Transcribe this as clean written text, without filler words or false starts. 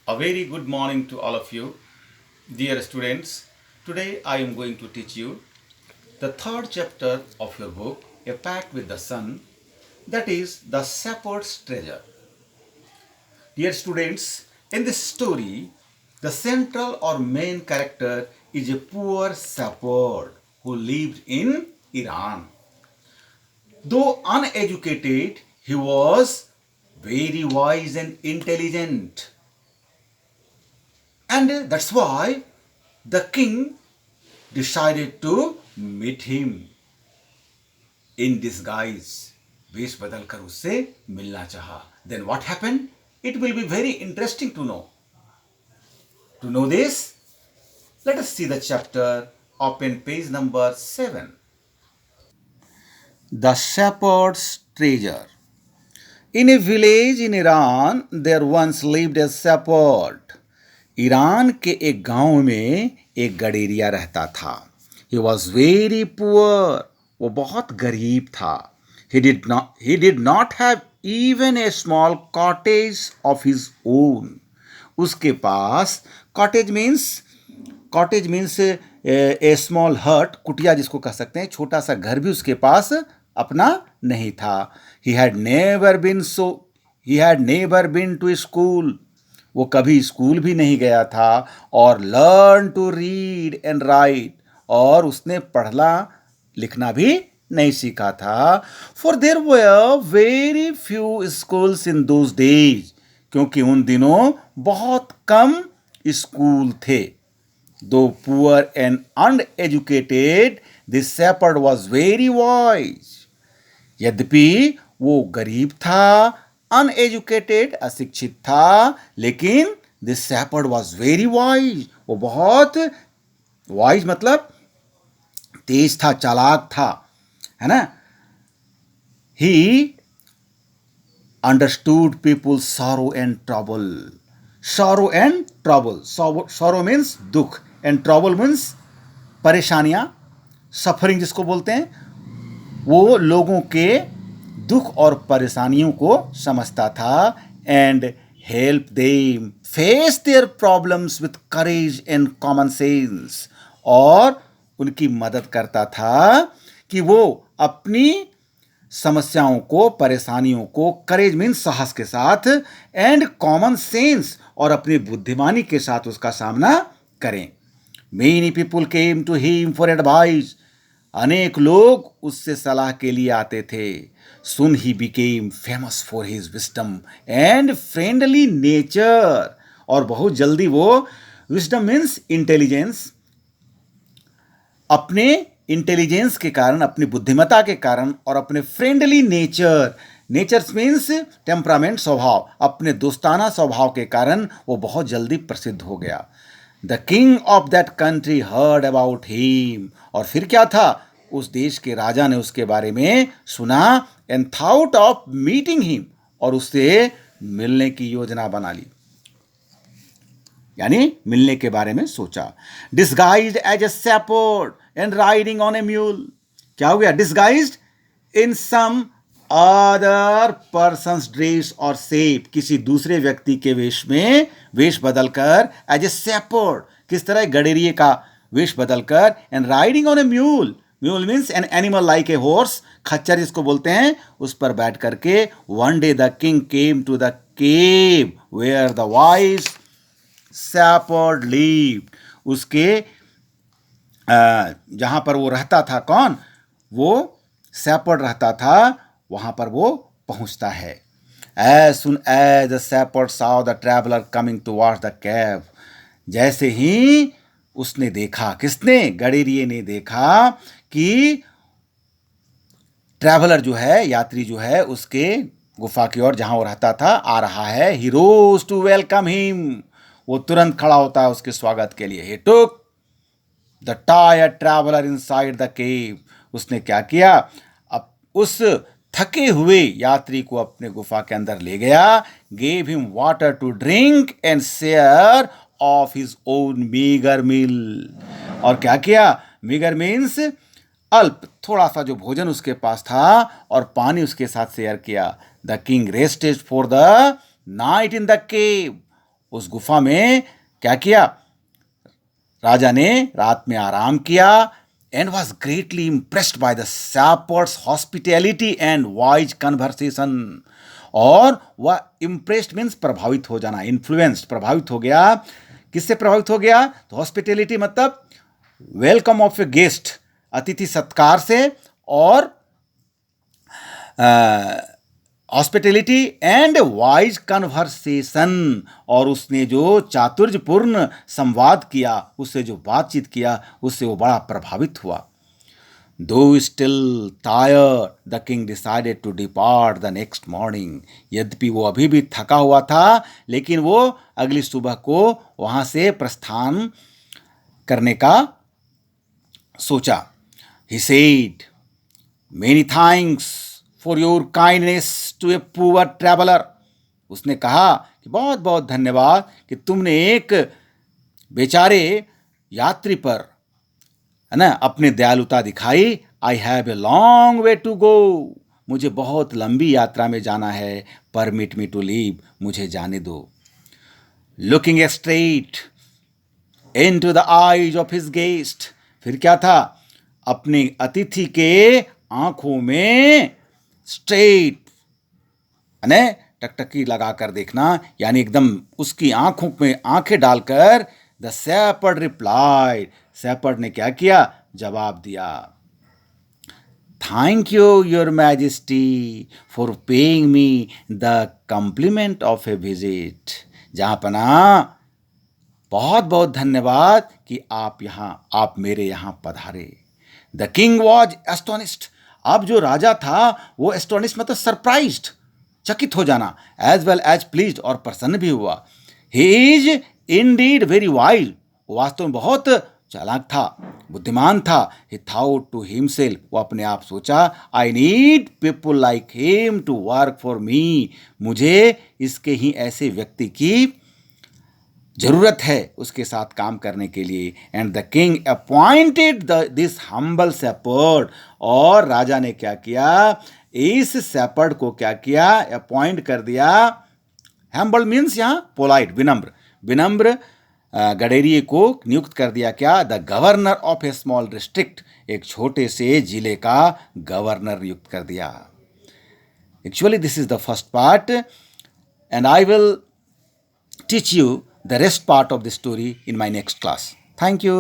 A very good morning to all of you, dear students. Today I am going to teach you the third chapter of your book, A Pact with the Sun, that is the Shepherd's Treasure. Dear students, in this story, the central or main character is a poor shepherd who lived in Iran. Though uneducated, he was very wise and intelligent. And that's why the king decided to meet him in disguise. वेश बदल कर उससे मिलना चाहा. Then what happened? It will be very interesting to know. To know this, let us see the chapter. Open page number 7. The Shepherd's Treasure. In a village in Iran, there once lived a shepherd. Iran के एक गांव में एक गडेरिया रहता था. He was very poor. वो बहुत गरीब था. He did not have even a small cottage of his own. उसके पास cottage means a small hut, कुटिया जिसको कह सकते हैं, छोटा सा घर भी उसके पास अपना नहीं था. He had never been to school. वो कभी स्कूल भी नहीं गया था. और learn to read and write, और उसने पढ़ना लिखना भी नहीं सीखा था. For there were very few schools in those days, क्योंकि उन दिनों बहुत कम स्कूल थे. Though poor and uneducated, this shepherd was very wise. यद्यपि वो गरीब था, अनएजुकेटेड अशिक्षित था, लेकिन this shepherd was very wise. वो बहुत वाइज मतलब तेज था, चालाक था, है ना. He understood people's sorrow and trouble. Sorrow means दुख, एंड ट्रबल मीन्स परेशानियां, सफरिंग जिसको बोलते हैं. वो लोगों के दुख और परेशानियों को समझता था. And help them face their problems with courage and common sense. और उनकी मदद करता था कि वो अपनी समस्याओं को, परेशानियों को, करेज मीन्स साहस के साथ, एंड कॉमन सेंस और अपनी बुद्धिमानी के साथ उसका सामना करें. Many people came to him for advice. अनेक लोग उससे सलाह के लिए आते थे. Soon he became famous for his wisdom and friendly nature. और बहुत जल्दी वो, विस्डम मीन्स इंटेलिजेंस, अपने इंटेलिजेंस के कारण, अपनी बुद्धिमत्ता के कारण, और अपने फ्रेंडली नेचर मीन्स टेम्परामेंट, स्वभाव, अपने दोस्ताना स्वभाव के कारण वो बहुत जल्दी प्रसिद्ध हो गया. The king of that country heard about him. और फिर क्या था, उस देश के राजा ने उसके बारे में सुना. And thought of meeting him, और उससे मिलने की योजना बना ली, यानी मिलने के बारे में सोचा. Disguised as a shepherd and riding on a mule. क्या हो गया, disguised in some other person's dress और शेप. किसी दूसरे व्यक्ति के वेश बदलकर, एज ए शेपर्ड, किस तरह, गडेरिये का वेश बदलकर. And riding on a mule means an animal like a horse, खच्चर जिसको बोलते हैं, उस पर बैठ करके. One day the king came to the cave where the wise shepherd lived. उसके जहां पर वो रहता था, कौन, वो शेपर्ड रहता था, वहां पर वो पहुंचता है. As soon as the shepherd saw the traveler coming towards the cave, जैसे ही उसने देखा, किसने, गडेरिये ने देखा कि ट्रैवलर जो है, यात्री जो है, उसके गुफा की ओर जहां वो रहता था आ रहा है. He rose to welcome him. वो तुरंत खड़ा होता है उसके स्वागत के लिए. He took the tired traveller inside the cave. उसने क्या किया, अब उस थके हुए यात्री को अपने गुफा के अंदर ले गया. Gave him water to drink and share of his own meagre meal. और क्या किया, मीगर मीन्स अल्प, थोड़ा सा जो भोजन उसके पास था, और पानी उसके साथ शेयर किया. The king rested for the night in the cave. उस गुफा में क्या किया? राजा ने रात में आराम किया and was greatly impressed by the shepherd's hospitality and wise conversation. और वह इम्प्रेस्ड मीन्स प्रभावित हो जाना, इन्फ्लुएंस्ड प्रभावित हो गया। किससे प्रभावित हो गया? तो हॉस्पिटैलिटी मतलब वेलकम ऑफ ए गेस्ट, अतिथि सत्कार से, और हॉस्पिटैलिटी एंड वाइज कन्वर्सेशन, और उसने जो चातुर्यपूर्ण संवाद किया, उससे जो बातचीत किया, उससे वो बड़ा प्रभावित हुआ। Though still tired the king decided to depart the next morning. यद्यपि वो अभी भी थका हुआ था, लेकिन वो अगली सुबह को वहाँ से प्रस्थान करने का सोचा। He said many thanks for your kindness to a poor traveller. उसने कहा कि बहुत बहुत धन्यवाद कि तुमने एक बेचारे यात्री पर, है ना, अपनी दयालुता दिखाई। I have a long way to go. मुझे बहुत लंबी यात्रा में जाना है। Permit me to leave. मुझे जाने दो। Looking straight into the eyes of his guest. फिर क्या था? अपने अतिथि के आंखों में स्ट्रेट, है, टकटकी लगाकर देखना, यानी एकदम उसकी आंखों में आंखें डालकर द शेपर्ड रिप्लाइड। शेपर्ड ने क्या किया? जवाब दिया। Thank you your majesty for paying me the compliment of a visit. जहाँपना बहुत बहुत धन्यवाद कि आप मेरे यहाँ पधारे। The king was astonished. अब जो राजा था वो एस्टोनिस्ड मतलब सरप्राइज्ड, चकित हो जाना, एज वेल एज प्लीज्ड, और प्रसन्न भी हुआ। He is indeed very wild. वास्तव में बहुत चालाक था, बुद्धिमान था। He thought to himself. वो अपने आप सोचा, I need people like him to work for me. मुझे इसके ही ऐसे व्यक्ति की जरूरत है उसके साथ काम करने के लिए। And the king appointed this humble shepherd. और राजा ने क्या किया? इस शेपर्ड को क्या किया? अपॉइंट कर दिया। हम्बल मीन्स यहाँ पोलाइट, विनम्र। विनम्र गडेरिए को नियुक्त कर दिया क्या? The governor of A small district. एक छोटे से जिले का गवर्नर नियुक्त कर दिया। Actually this is the first part and I will teach you the rest part of the story in my next class. Thank you.